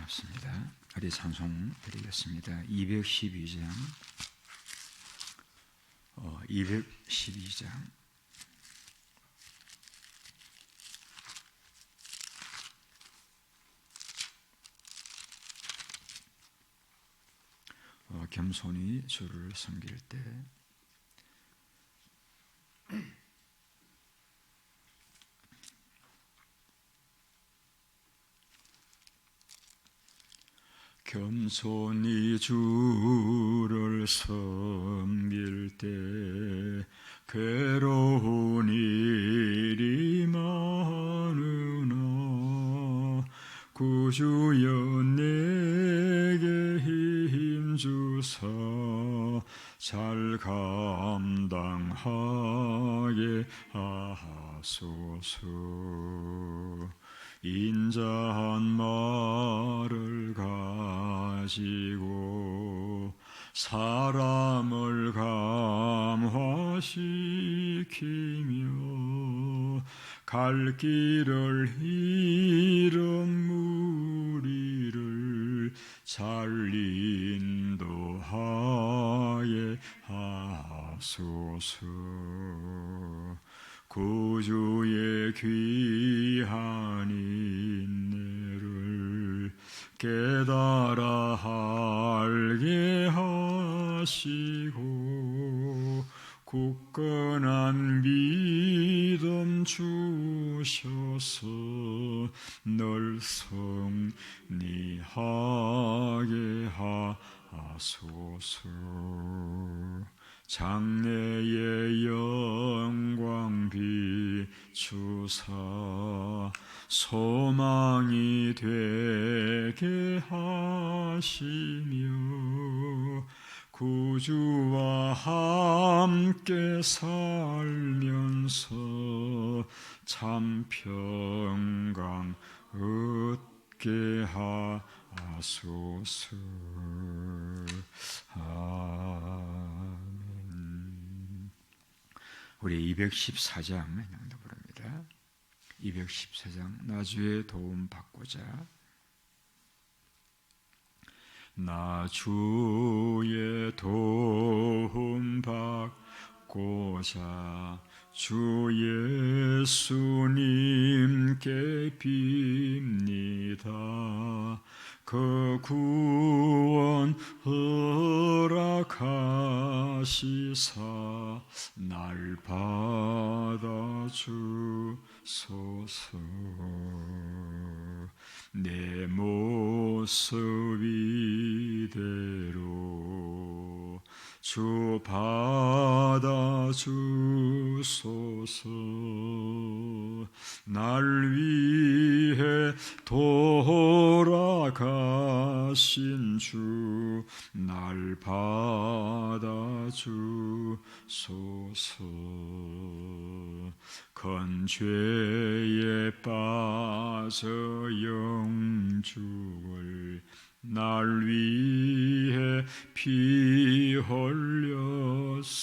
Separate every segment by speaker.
Speaker 1: 반갑습니다. 우리 찬송 드리겠습니다. 212장 212장 겸손히 주를 섬길 때 겸손히 주를 섬길 때 괴로운 일이 많으나 구주여 내게 힘주사 잘 감당하게 하소서. 인자한 말을 가지고 사람을 감화시키며 갈 길을 잃은 무리를 잘 인도하게 하소서. 구주의 귀한 인내를 깨달아 알게 하시고 굳건한 믿음 주셔서 널 승리하게 하소서. 장래의 영광 비추사 소망이 되게 하시며 구주와 함께 살면서 참 평강 얻게 하소서. 우리 214장 낭독 부릅니다. 214장 나 주의 도움 받고자. 나 주의 도움 받고자 주 예수님께 빕니다. 그 구원 허락하시사 날 받아주소서. 내 모습 이대로 주 받아주소서. 날 위해 돌아가신 주 날 받아주소서. 건 죄에 빠져 영죽을 날 위해 피 흘렸으니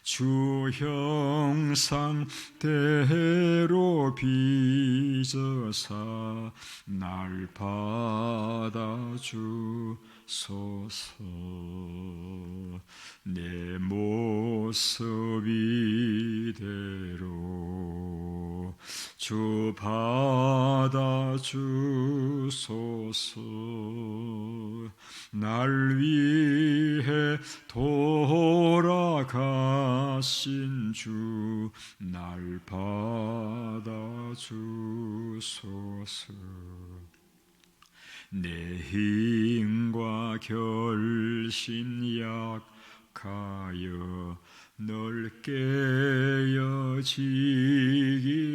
Speaker 1: 주 형상대로 빚어사 날 받아주소서. 내 모습 이대로 주 받아주소서. 날 위해 돌아가신 주 날 받아주소서. 내 힘과 결심 약하여 널 깨어지기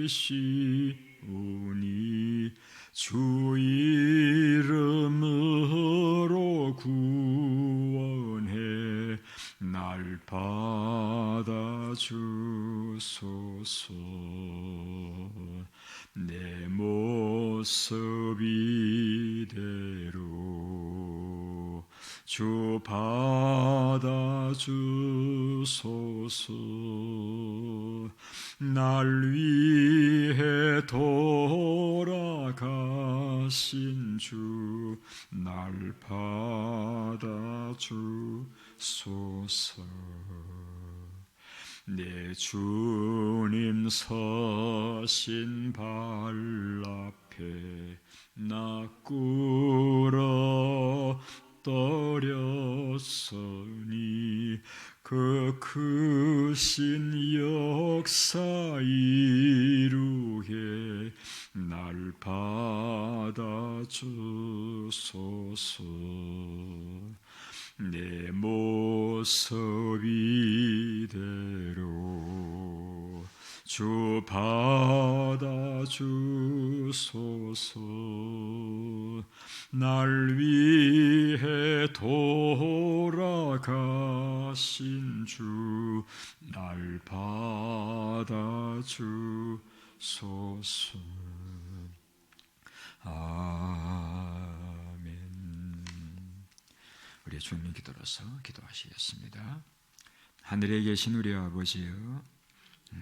Speaker 1: 쉬우니 주 이름으로 구원해 날 받아주소서. 내 모습 이대로 주 받아주소서. 날 위해 돌아가신 하신 주 날 받아주소서. 내 주님 서신 발 앞에 나 꿇어 떨렸으니 그 크신 역사 이루게 날 받아주소서. 내 모습 이대로 주 받아주소서. 날 위해 돌아가신 주 날 받아주소서. 아멘. 우리 주님 기도로서 기도하시겠습니다. 하늘에 계신 우리 아버지여,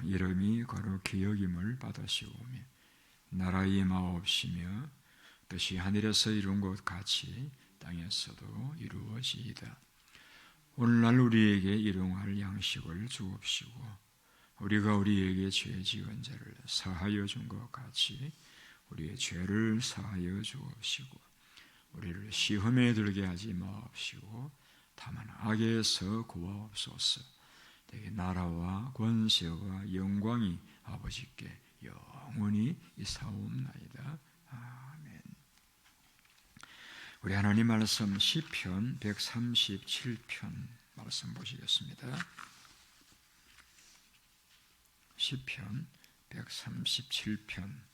Speaker 1: 이름이 거룩히 여김을 받으시오며 나라의 임하옵시며 뜻이 하늘에서 이룬 것 같이 땅에서도 이루어지이다. 오늘날 우리에게 일용할 양식을 주옵시고 우리가 우리에게 죄 지은 자를 사하여 준 것 같이 우리의 죄를 사하여 주옵시고 우리를 시험에 들게 하지 마옵시고 다만 악에서 구하옵소서. 내게 나라와 권세와 영광이 아버지께 영원히 있사옵나이다. 아멘. 우리 하나님 말씀 시편 137편 말씀 보시겠습니다. 시편 137편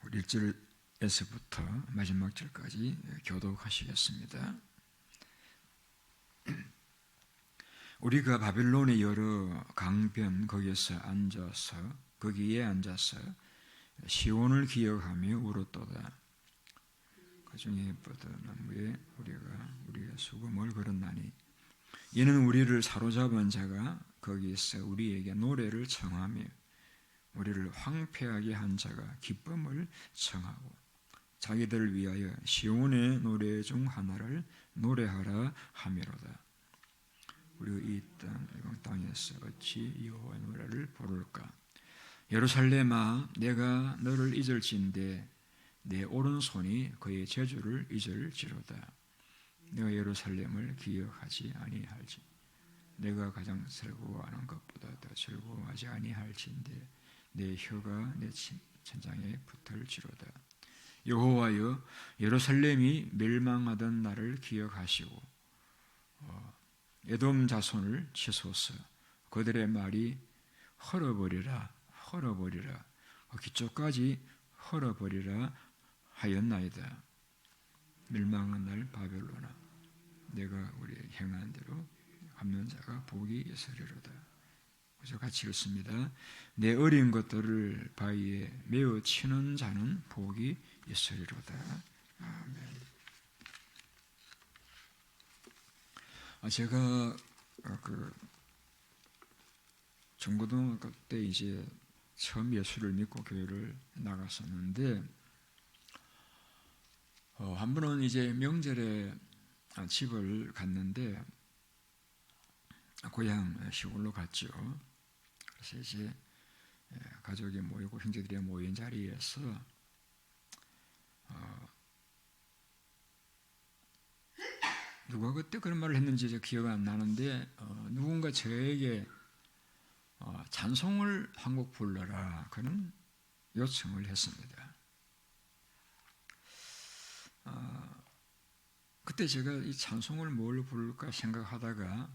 Speaker 1: 우리 1절에서부터 마지막 절까지 교독하시겠습니다. 우리가 바빌론의 여러 강변 거기에 앉아서 시온을 기억하며 울었도다. 그 중에 뻗어나무에 우리가 수금을 걸었나니 이는 우리를 사로잡은 자가 거기에서 우리에게 노래를 청하며 우리를 황폐하게 한 자가 기쁨을 청하고 자기들을 위하여 시온의 노래 중 하나를 노래하라 하미로다. 우리가 이 땅에서 어찌 여호와의 노래를 부를까? 예루살렘아, 내가 너를 잊을진대 내 오른손이 그의 저주를 잊을지로다. 내가 예루살렘을 기억하지 아니할지 내가 가장 즐거워하는 것보다 더 즐거워하지 아니할진대 내 혀가 내 천장에 붙을지로다. 여호와여, 예루살렘이 멸망하던 날을 기억하시고 에돔 자손을 치소서. 그들의 말이 헐어버리라 기초까지 헐어버리라 하였나이다. 멸망한 날 바벨론아, 내가 우리의 행한 대로 갚는 자가 복이 있으리로다. 그래서 같이 읽습니다. 내 어린 것들을 바위에 메어 치는 자는 복이 있으리로다. 아멘. 제가 중고등학교 때 이제 처음 예수를 믿고 교회를 나갔었는데 한 번은 이제 명절에 집을 갔는데 고향 시골로 갔죠. 그래서 이제 가족이 모이고 형제들이 모인 자리에서 누가 그때 그런 말을 했는지 기억 안 나는데 누군가 저에게 찬송을 한 곡 불러라 그런 요청을 했습니다. 그때 제가 이 찬송을 뭘 부를까 생각하다가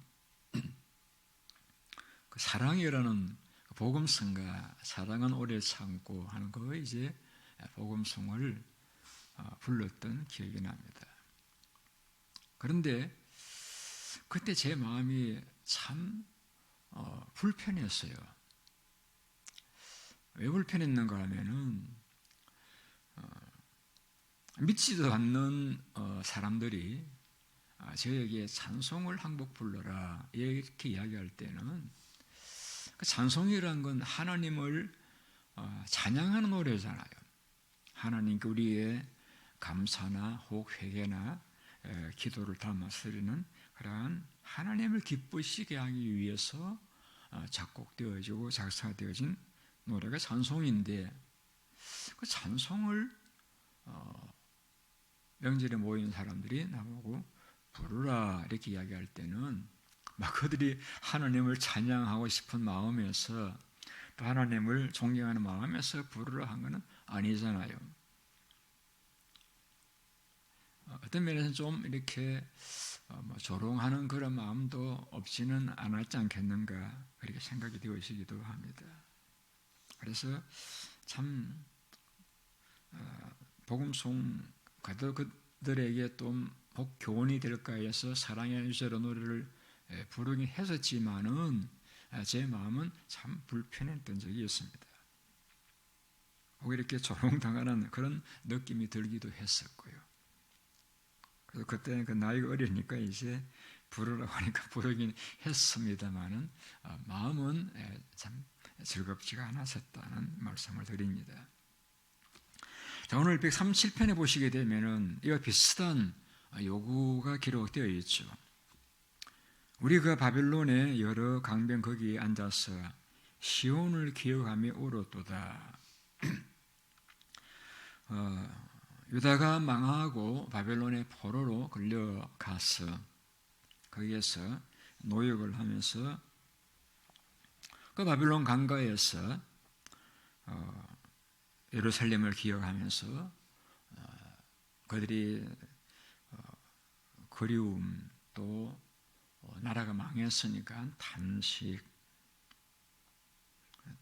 Speaker 1: 그 사랑이라는 복음성가 사랑은 오래 참고 하는 거 이제 복음성을 불렀던 기억이 납니다. 그런데 그때 제 마음이 참 불편했어요. 왜 불편했는가 하면은 믿지도 않는 사람들이 저에게 찬송을 한 곡 불러라 이렇게 이야기할 때는, 그 찬송이란 건 하나님을 찬양하는 노래잖아요. 하나님께 우리의 감사나 혹 회개나 기도를 담아 쓰리는 그러한 하나님을 기쁘시게 하기 위해서 작곡되어지고 작사되어진 노래가 찬송인데, 그 찬송을 명절에 모인 사람들이 나보고 부르라 이렇게 이야기할 때는 막 그들이 하나님을 찬양하고 싶은 마음에서 또 하나님을 존경하는 마음에서 부르라 한 것은 아니잖아요. 어떤 면에서는 좀 이렇게 조롱하는 그런 마음도 없지는 않았지 않겠는가 그렇게 생각이 되어지기도 합니다. 그래서 참 복음송 그들에게 좀 교훈이 될까 해서 사랑의 유저로 노래를 부르긴 했었지만은 제 마음은 참 불편했던 적이 있습니다. 혹 이렇게 조롱당하는 그런 느낌이 들기도 했었고요. 그래서 그때는 그 나이가 어리니까 이제 부르라고 하니까 부르긴 했습니다만은 마음은 참 즐겁지가 않았었다는 말씀을 드립니다. 자, 오늘 137편에 보시게 되면은 이와 비슷한 요구가 기록되어 있죠. 우리가 바벨론의 여러 강변 거기에 앉아서 시온을 기억하며 울었도다. 유다가 망하고 바벨론의 포로로 끌려가서 거기에서 노역을 하면서 그 바벨론 강가에서 예루살렘을 기억하면서 그들이 그리움, 또 나라가 망했으니까 탄식,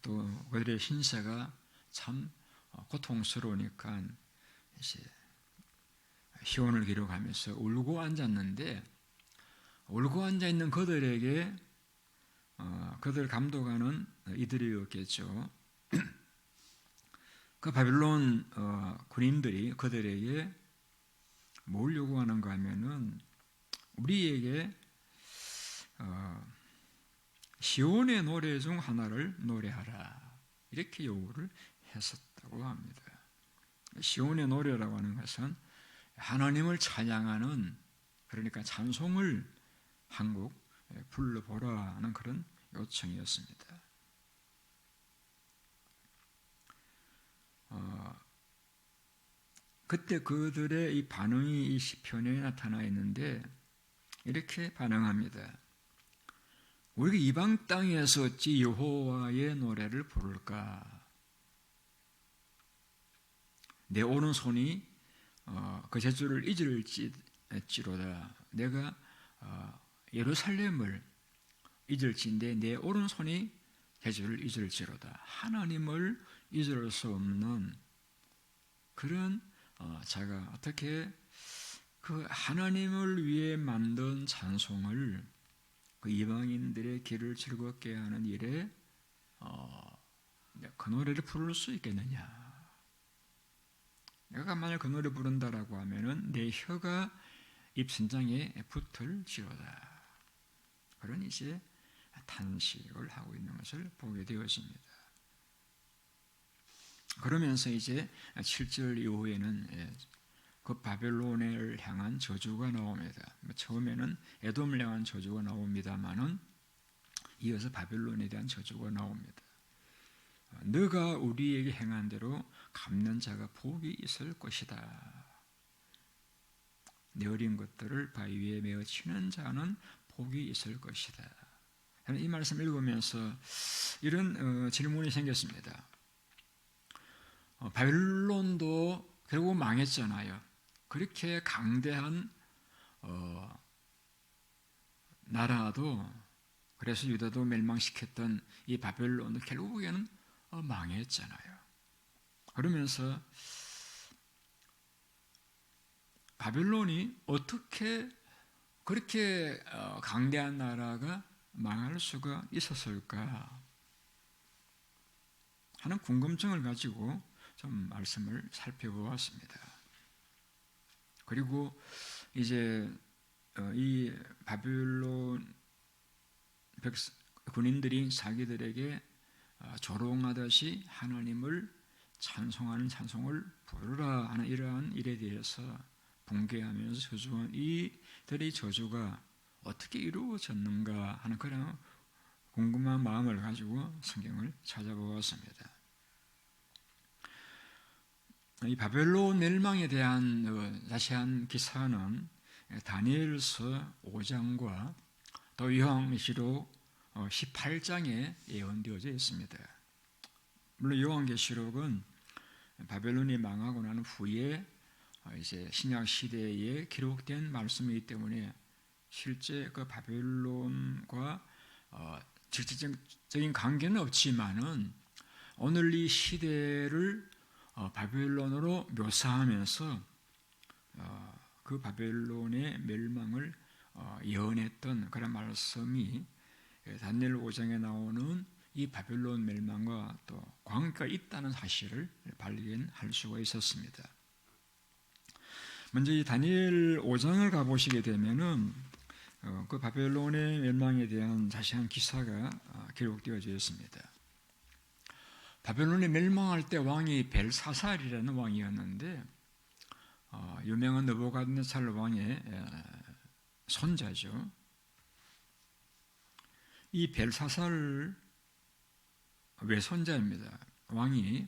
Speaker 1: 또 그들의 신세가 참 고통스러우니까 이제 시온을 기록하면서 울고 앉았는데, 울고 앉아 있는 그들에게 그들 감독하는 이들이었겠죠. 그 바벨론 군인들이 그들에게 뭘 요구하는가 하면은 우리에게 시온의 노래 중 하나를 노래하라 이렇게 요구를 했었다고 합니다. 시온의 노래라고 하는 것은 하나님을 찬양하는, 그러니까 찬송을 한 곡 불러보라 하는 그런 요청이었습니다. 그때 그들의 이 반응이 이 시편에 나타나 있는데 이렇게 반응합니다. 우리가 이방 땅에서 어찌 여호와의 노래를 부를까? 내 오른손이 그 제주를 잊을지로다. 내가 예루살렘을 잊을진데 내 오른손이 제주를 잊을지로다. 하나님을 잊을 수 없는 그런 자가 어떻게 그 하나님을 위해 만든 찬송을 그 이방인들의 길을 즐겁게 하는 일에 그 노래를 부를 수 있겠느냐? 내가 만약 그 노래 부른다라고 하면은 내 혀가 입천장에 붙을지로다. 그런 이제 탄식을 하고 있는 것을 보게 되어집니다. 그러면서 이제 7절 이후에는 그 바벨론을 향한 저주가 나옵니다. 처음에는 에돔을 향한 저주가 나옵니다만은 이어서 바벨론에 대한 저주가 나옵니다. 너가 우리에게 행한 대로 갚는 자가 복이 있을 것이다. 내 어린 것들을 바위 위에 메어 치는 자는 복이 있을 것이다. 이 말씀 읽으면서 이런 질문이 생겼습니다. 바벨론도 결국 망했잖아요. 그렇게 강대한 나라도, 그래서 유다도 멸망시켰던 이 바벨론도 결국에는 망했잖아요. 그러면서 바벨론이 어떻게 그렇게 강대한 나라가 망할 수가 있었을까 하는 궁금증을 가지고 좀 말씀을 살펴보았습니다. 그리고 이제 이 바벨론 군인들이 자기들에게 조롱하듯이 하나님을 찬송하는 찬송을 부르라 하는 이러한 일에 대해서 붕괴하면서 저주한 이들의 저주가 어떻게 이루어졌는가 하는 그런 궁금한 마음을 가지고 성경을 찾아보았습니다. 이 바벨론 멸망에 대한 자세한 기사는 다니엘서 5장과 또 요한계시록 18장에 예언되어져 있습니다. 물론 요한계시록은 바벨론이 망하고 난 후에 이제 신약 시대에 기록된 말씀이기 때문에 실제 그 바벨론과 직접적인 관계는 없지만은 오늘 이 시대를 바벨론으로 묘사하면서 그 바벨론의 멸망을 예언했던 그런 말씀이 다니엘 5장에 나오는 이 바벨론 멸망과 또 관계가 있다는 사실을 발견할 수가 있었습니다. 먼저 이 다니엘 5장을 가보시게 되면은 그 바벨론의 멸망에 대한 자세한 기사가 기록되어져 있습니다. 바벨론이 멸망할 때 왕이 벨사살이라는 왕이었는데 유명한 느부갓네살 왕의 손자죠. 이 벨사살 외손자입니다. 왕이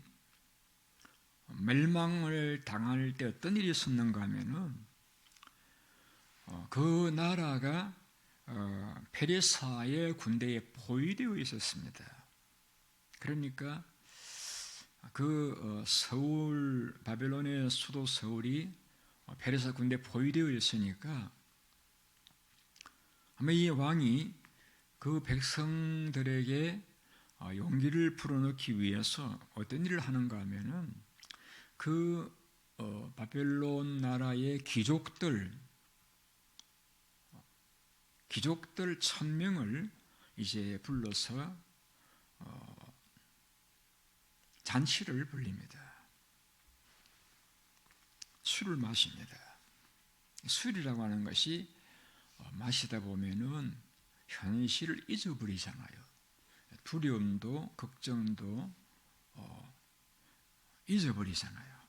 Speaker 1: 멸망을 당할 때 어떤 일이 있었는가 하면은 그 나라가 페르시아의 군대에 포위되어 있었습니다. 그러니까 그 서울, 바벨론의 수도 서울이 페르시아 군대에 포위되어 있으니까 아마 이 왕이 그 백성들에게 용기를 불어넣기 위해서 어떤 일을 하는가 하면은 그 바벨론 나라의 귀족들 1000명을 이제 불러서 잔치를 벌립니다. 술을 마십니다. 술이라고 하는 것이 마시다 보면은 현실을 잊어버리잖아요. 두려움도 걱정도 잊어버리잖아요.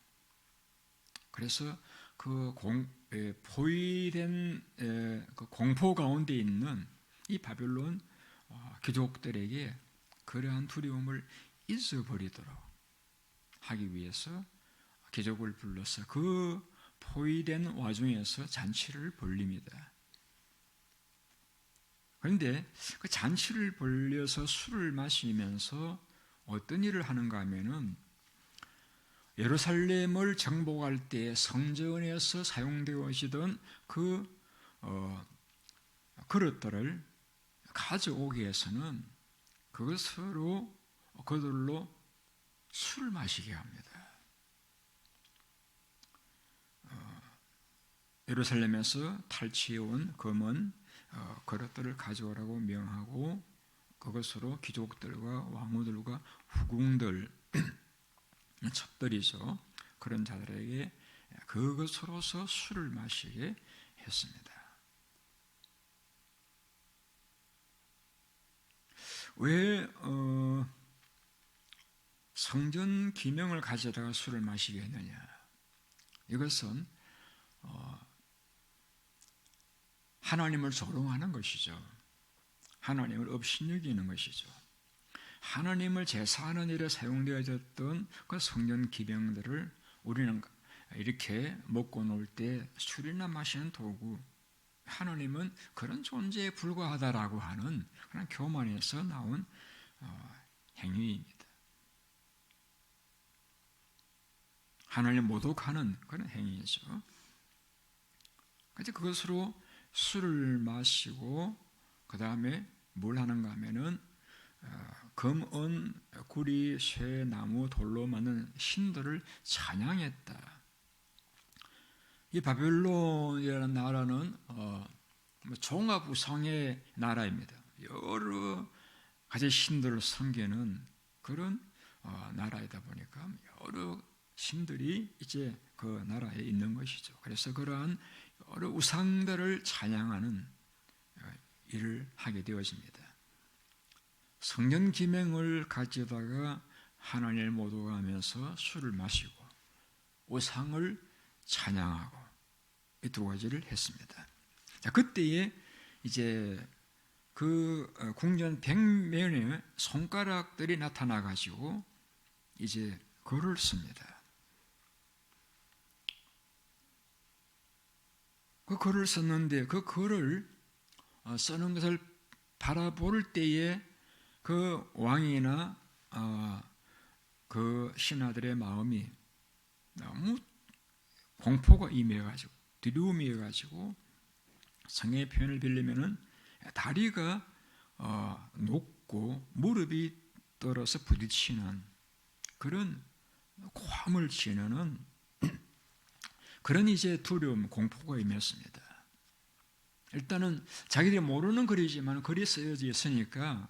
Speaker 1: 그래서 그 포위된 그 공포 가운데 있는 이 바벨론 귀족들에게 그러한 두려움을 잊어버리도록 하기 위해서 귀족을 불러서 그 포위된 와중에서 잔치를 벌립니다. 그런데 그 잔치를 벌려서 술을 마시면서 어떤 일을 하는가 하면은 예루살렘을 정복할 때 성전에서 사용되어지던 그 그릇들을 가져오기 위해서는 그들로 술을 마시게 합니다. 예루살렘에서 탈취해온 검은 그릇들을 가져오라고 명하고 그것으로 귀족들과 왕후들과 후궁들 첩들이죠. 그런 자들에게 그것으로서 술을 마시게 했습니다. 왜 성전 기명을 가져다가 술을 마시게 했느냐? 이것은 하나님을 조롱하는 것이죠. 하나님을 업신여기는 것이죠. 하나님을 제사하는 일에 사용되어졌던 그 성전 기명들을 우리는 이렇게 먹고 놀 때 술이나 마시는 도구, 하나님은 그런 존재에 불과하다라고 하는 그런 교만에서 나온 행위입니다. 하나님을 모독하는 그런 행위이죠. 그래서 그것으로 술을 마시고 그 다음에 뭘 하는가 하면은 금, 은, 구리, 쇠, 나무, 돌로 만든 신들을 찬양했다. 이 바벨론이라는 나라는 종합우상의 나라입니다. 여러 가지 신들을 섬기는 그런 나라이다 보니까 여러 신들이 이제 그 나라에 있는 것이죠. 그래서 그러한 여러 우상들을 찬양하는 일을 하게 되어집니다. 성전 기명을 가지다가 하나님을 모독하면서 술을 마시고 우상을 찬양하고 이 두 가지를 했습니다. 자, 그때에 이제 그 궁전 벽면에 손가락들이 나타나 가지고 이제 글을 씁니다. 그 글을 썼는데 그 글을 쓰는 것을 바라볼 때에 그 왕이나 그 신하들의 마음이 너무 공포가 임해가지고 두려움이 해가지고 성의 표현을 빌리면은 다리가 높고 무릎이 떨어서 부딪히는 그런 고함을 지르는 그런 이제 두려움, 공포가 임했습니다. 일단은 자기들이 모르는 글이지만 글이 쓰여져 있으니까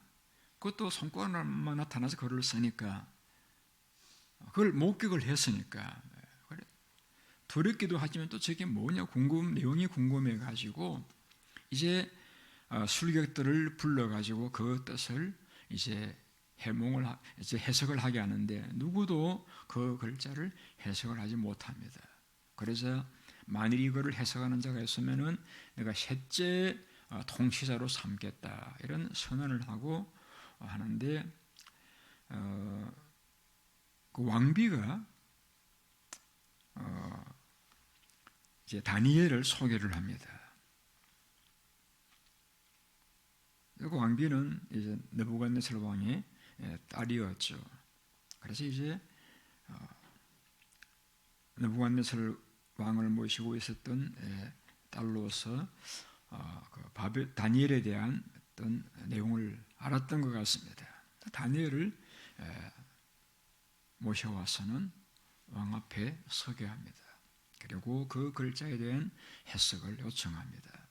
Speaker 1: 그것도 손가락만 나타나서 글을 쓰니까 그걸 목격을 했으니까 두렵기도 하지만 또 저게 뭐냐 내용이 궁금해 가지고 이제 술객들을 불러 가지고 그 뜻을 이제 이제 해석을 하게 하는데 누구도 그 글자를 해석을 하지 못합니다. 그래서 만일 이거를 해석하는 자가 있으면은 내가 셋째 통치자로 삼겠다 이런 선언을 하고 하는데 그 왕비가 이제 다니엘을 소개를 합니다. 그 왕비는 이제 느부갓네살 왕의 딸이었죠. 그래서 이제 느부갓네살 왕을 모시고 있었던 딸로서 다니엘에 대한 어떤 내용을 알았던 것 같습니다. 다니엘을 모셔와서는 왕 앞에 서게 합니다. 그리고 그 글자에 대한 해석을 요청합니다.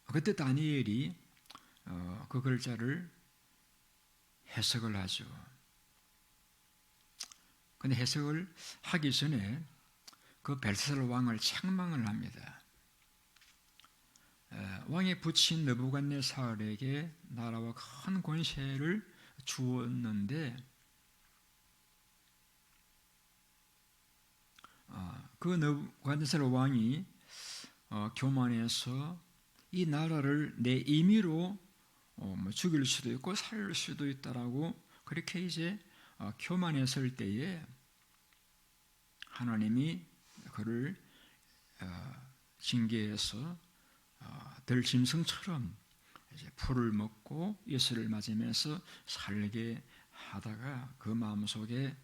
Speaker 1: 그때 다니엘이 그 글자를 해석을 하죠. 근데 해석을 하기 전에 그 벨사살 왕을 책망을 합니다. 왕의 부친 느부갓네살에게 나라와 큰 권세를 주었는데 그 느부갓네살 왕이 교만해서 이 나라를 내 임의로 죽일 수도 있고 살릴 수도 있다라고 그렇게 이제 교만했을 때에 하나님이 그를 징계해서 들짐승처럼 이제 풀을 먹고 예수를 맞으면서 살게 하다가 그 마음속에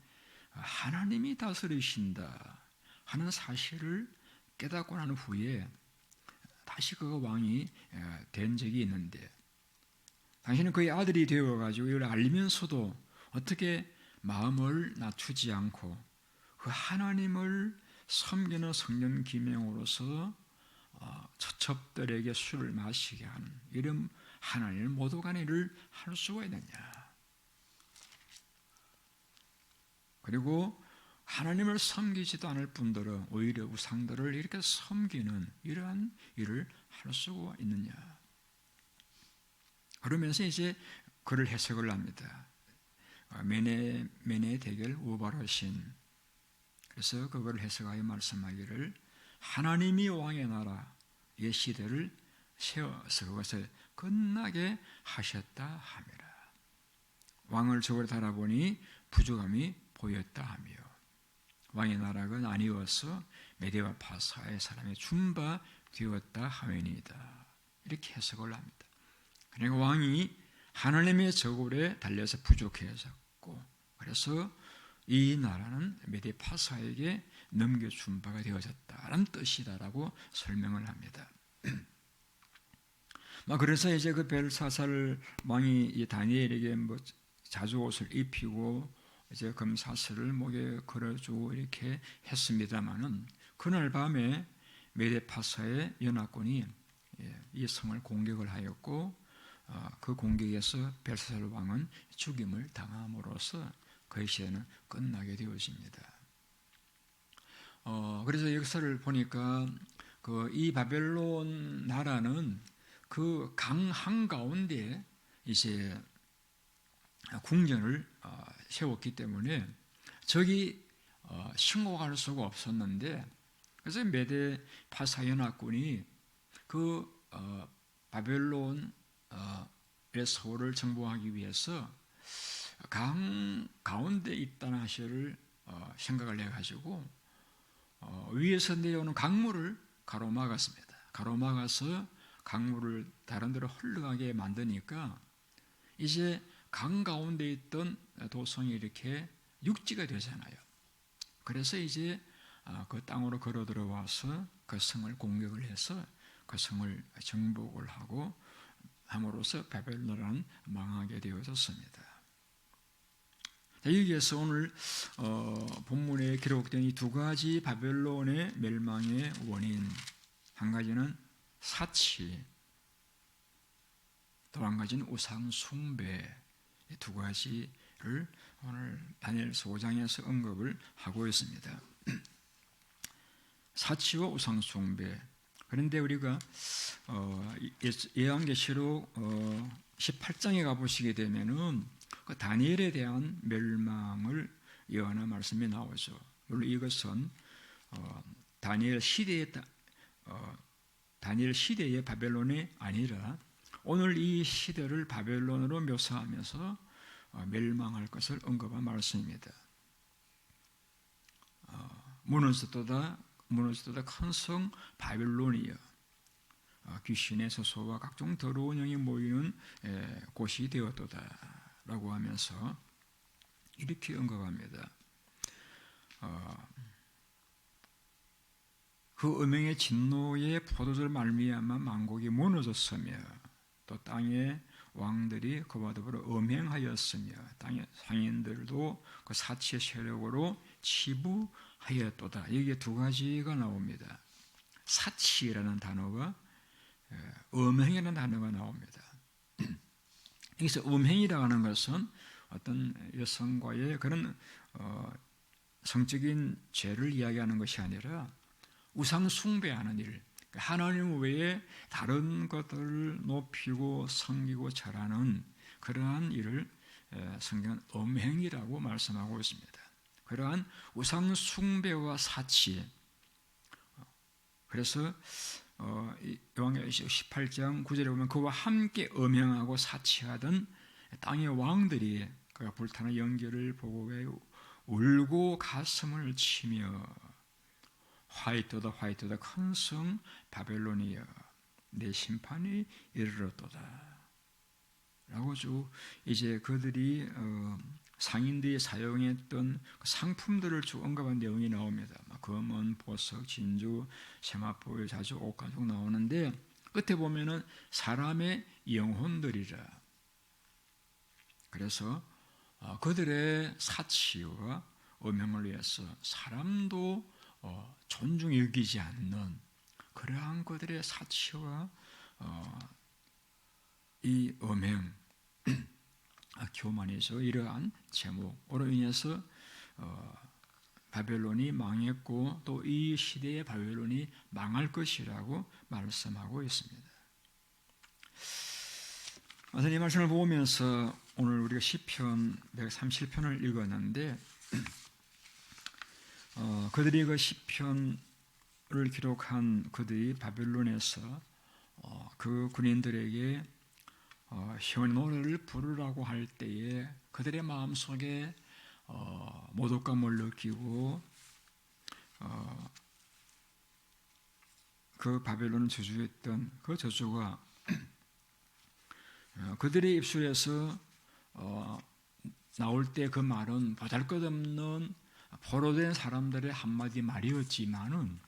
Speaker 1: 하나님이 다스리신다 하는 사실을 깨닫고 난 후에 다시 그 왕이 된 적이 있는데 당신은 그의 아들이 되어가지고 이걸 알리면서도 어떻게 마음을 낮추지 않고 그 하나님을 섬기는 성령 기명으로서 처첩들에게 술을 마시게 하는 이런 하나님을 모독하는 일을 할 수가 있느냐. 그리고 하나님을 섬기지도 않을 뿐더러 오히려 우상들을 이렇게 섬기는 이러한 일을 할 수가 있느냐. 그러면서 이제 그를 해석을 합니다. 메네 대결 우바르신. 그래서 그걸 해석하여 말씀하기를 하나님이 왕의 나라의 시대를 세워서 그것을 끝나게 하셨다 하미라. 왕을 저걸 달아보니 부족함이 보였다 하며 왕의 나라가 아니어서 메대와 파사의 사람의 준바 되었다 하면이다. 이렇게 해석을 합니다. 그러니까 왕이 하나님의 저골에 달려서 부족해졌고 그래서 이 나라는 메대 파사에게 넘겨준 바가 되어졌다라는 뜻이다라고 설명을 합니다. 그래서 이제 그 벨사살 왕이 이 다니엘에게 자주 옷을 입히고 이제 금사슬을 목에 걸어주고 이렇게 했습니다만은 그날 밤에 메데 파사의 연합군이 이 성을 공격을 하였고 그 공격에서 벨사살 왕은 죽임을 당함으로써 그의 시대는 끝나게 되어집니다. 그래서 역사를 보니까 이 바벨론 나라는 그 강 한가운데 이제 궁전을 세웠기 때문에 적이 침공할 수가 없었는데, 그래서 메데 파사 연합군이 그 바벨론의 서울을 정복하기 위해서 강 가운데 있다는 사실을 생각을 해가지고 위에서 내려오는 강물을 가로막았습니다. 가로막아서 강물을 다른 데로 흘러가게 만드니까 이제 강 가운데 있던 도성이 이렇게 육지가 되잖아요. 그래서 이제 그 땅으로 걸어 들어와서 그 성을 공격을 해서 그 성을 정복을 하고 함으로써 바벨론은 망하게 되어졌습니다. 여기에서 오늘 본문에 기록된 이 두 가지 바벨론의 멸망의 원인, 한 가지는 사치, 또 한 가지는 우상 숭배, 이 두 가지를 오늘 다니엘서 5장에서 언급을 하고 있습니다. 사치와 우상 숭배. 그런데 우리가 예언계시록 18장에 가보시게 되면은 그 다니엘에 대한 멸망을 예언한 말씀이 나오죠. 물론 이것은 다니엘 시대의 바벨론이 아니라 오늘 이 시대를 바벨론으로 묘사하면서 멸망할 것을 언급한 말씀입니다. 무너졌도다 큰 성 바벨론이여, 귀신의 서소와 각종 더러운 영이 모이는 곳이 되었도다 라고 하면서 이렇게 언급합니다. 그 음행의 진노의 포도주 말미암아 만국이 무너졌으며 또 땅의 왕들이 그와 더불어 음행하였으며 땅의 상인들도 그 사치의 세력으로 치부하였도다. 여기에 두 가지가 나옵니다. 사치라는 단어가 음행이라는 단어가 나옵니다. 여기서 음행이라고 하는 것은 어떤 여성과의 그런 성적인 죄를 이야기하는 것이 아니라 우상 숭배하는 일, 하나님 외에 다른 것들을 높이고 섬기고 절하는 그러한 일을 성경은 음행이라고 말씀하고 있습니다. 그러한 우상 숭배와 사치, 그래서 요한계시록 18장 9절에 보면 그와 함께 음행하고 사치하던 땅의 왕들이 그가 불타는 연기를 보고 울고 가슴을 치며 화이트다 큰 성 바벨론이여 내 심판이 이르렀도다 라고 쭉 이제 그들이 상인들이 사용했던 상품들을 쭉 언급한 내용이 나옵니다. 금은, 보석, 진주, 세마포, 자주, 옷 가죽 나오는데 끝에 보면은 사람의 영혼들이라. 그래서 그들의 사치와 음행을 위해서 사람도 존중히 여기지 않는 그러한 그들의 사치와 이 음행, 교만이죠. 이러한 제목으로 인해서 바벨론이 망했고 또 이 시대의 바벨론이 망할 것이라고 말씀하고 있습니다. 이 말씀을 보면서 오늘 우리가 시편 137편을 읽었는데 그들이 그 시편을 기록한 그들이 바벨론에서 그 군인들에게 시온의 노래를 부르라고 할 때에 그들의 마음속에 모독감을 느끼고 그 바벨론을 저주했던 그 저주가 그들의 입술에서 나올 때 그 말은 보잘것없는 포로된 사람들의 한마디 말이었지만은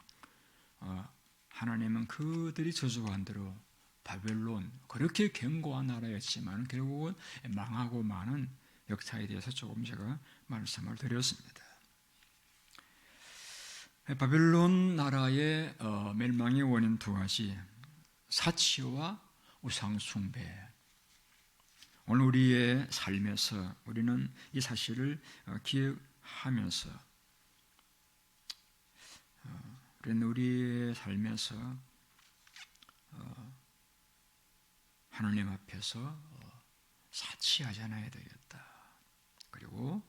Speaker 1: 하나님은 그들이 저주한 대로 바벨론 그렇게 견고한 나라였지만 결국은 망하고 마는 역사에 대해서 조금 제가 말씀을 드렸습니다. 바벨론 나라의 멸망의 원인 두 가지, 사치와 우상 숭배. 오늘 우리의 삶에서 우리는 이 사실을 기억하면서 우리는 우리의 삶에서 하나님 앞에서 사치하지 않아야 되겠다. 그리고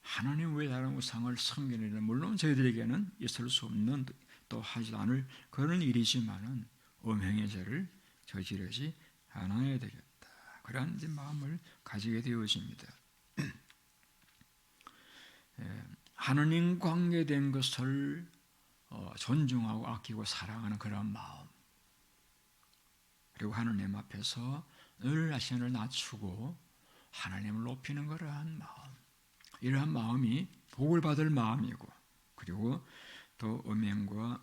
Speaker 1: 하나님 외에 다른 우상을 섬기는 일은 물론 저희들에게는 있을 수 없는 또 하지도 않을 그런 일이지만은 음행의 죄를 저지르지 않아야 되겠다. 그런 이제 마음을 가지게 되어집니다. 하나님 관계된 것을 존중하고 아끼고 사랑하는 그런 마음, 그리고 하나님 앞에서 늘 자신을 낮추고 하나님을 높이는 그러한 마음, 이러한 마음이 복을 받을 마음이고, 그리고 또 음행과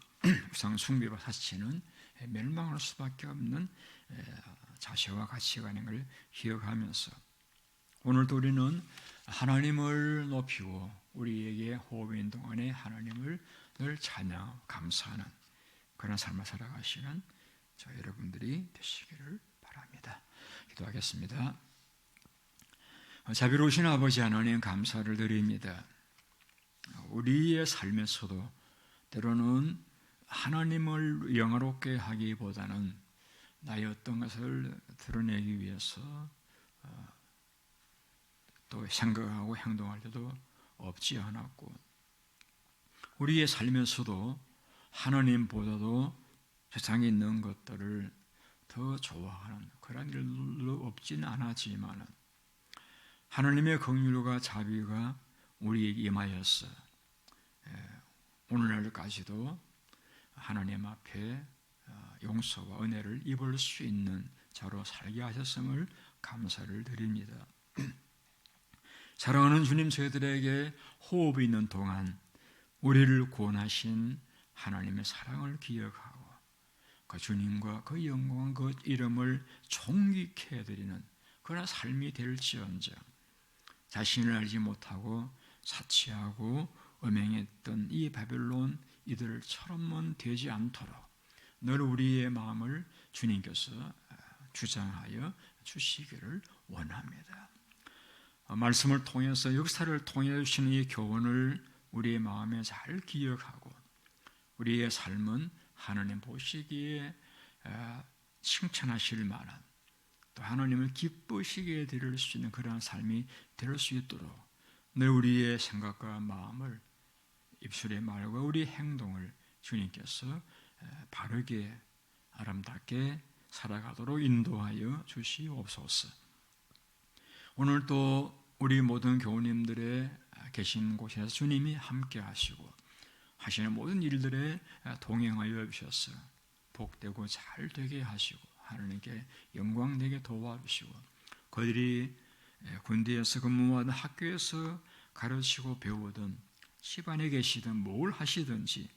Speaker 1: 우상 숭배와 사치는 멸망할 수밖에 없는 자세와 가치관인 걸 기억하면서 오늘도 우리는 하나님을 높이고 우리에게 호흡이 있는 동안에 하나님을 늘 찬양, 감사하는 그런 삶을 살아가시는 저 여러분들이 되시기를 바랍니다. 기도하겠습니다. 자비로우신 아버지 하나님 감사를 드립니다. 우리의 삶에서도 때로는 하나님을 영화롭게 하기보다는 나의 어떤 것을 드러내기 위해서 또 생각하고 행동할 때도 없지 않았고, 우리의 삶에서도 하나님보다도 세상에 있는 것들을 더 좋아하는 그런 일도 없지는 않았지만 하나님의 긍휼과 자비가 우리에게 임하여서 오늘날까지도 하나님 앞에 용서와 은혜를 입을 수 있는 자로 살게 하셨음을 감사를 드립니다. 사랑하는 주님, 저희들에게 호흡이 있는 동안 우리를 구원하신 하나님의 사랑을 기억하고 그 주님과 그 영광, 그 이름을 존귀케 해드리는 그런 삶이 될지언정 자신을 알지 못하고 사치하고 음행했던 이 바벨론 이들처럼은 되지 않도록 늘 우리의 마음을 주님께서 주장하여 주시기를 원합니다. 말씀을 통해서 역사를 통해 주시는 이 교훈을 우리의 마음에 잘 기억하고 우리의 삶은 하나님 보시기에 칭찬하실 만한 또 하나님을 기쁘시게 드릴 수 있는 그러한 삶이 될 수 있도록 늘 우리의 생각과 마음을, 입술의 말과 우리 행동을 주님께서 바르게 아름답게 살아가도록 인도하여 주시옵소서. 오늘 또 우리 모든 교우님들의 계신 곳에서 주님이 함께 하시고 하시는 모든 일들에 동행하여 주셔서 복되고 잘 되게 하시고 하나님께 영광 되게 도와주시고 그들이 군대에서 근무하든 학교에서 가르치고 배우든 집안에 계시든 뭘 하시든지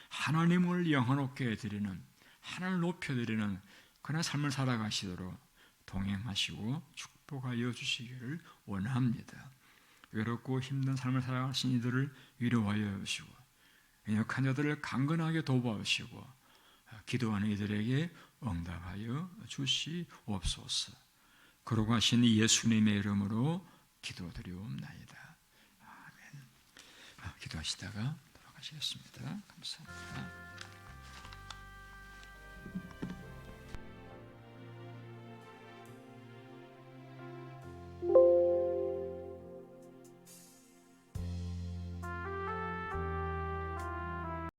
Speaker 1: 하나님을 영화롭게 드리는, 하나님을 높여드리는 그런 삶을 살아가시도록 동행하시고 축복하여 주시기를 원합니다. 외롭고 힘든 삶을 살아가신 이들을 위로하여 주시고 연약한 자들을 강건하게 도와주시고 기도하는 이들에게 응답하여 주시옵소서. 그러고 하신 예수님의 이름으로 기도드리옵나이다. 아멘. 기도하시다가 돌아가시겠습니다. 감사합니다.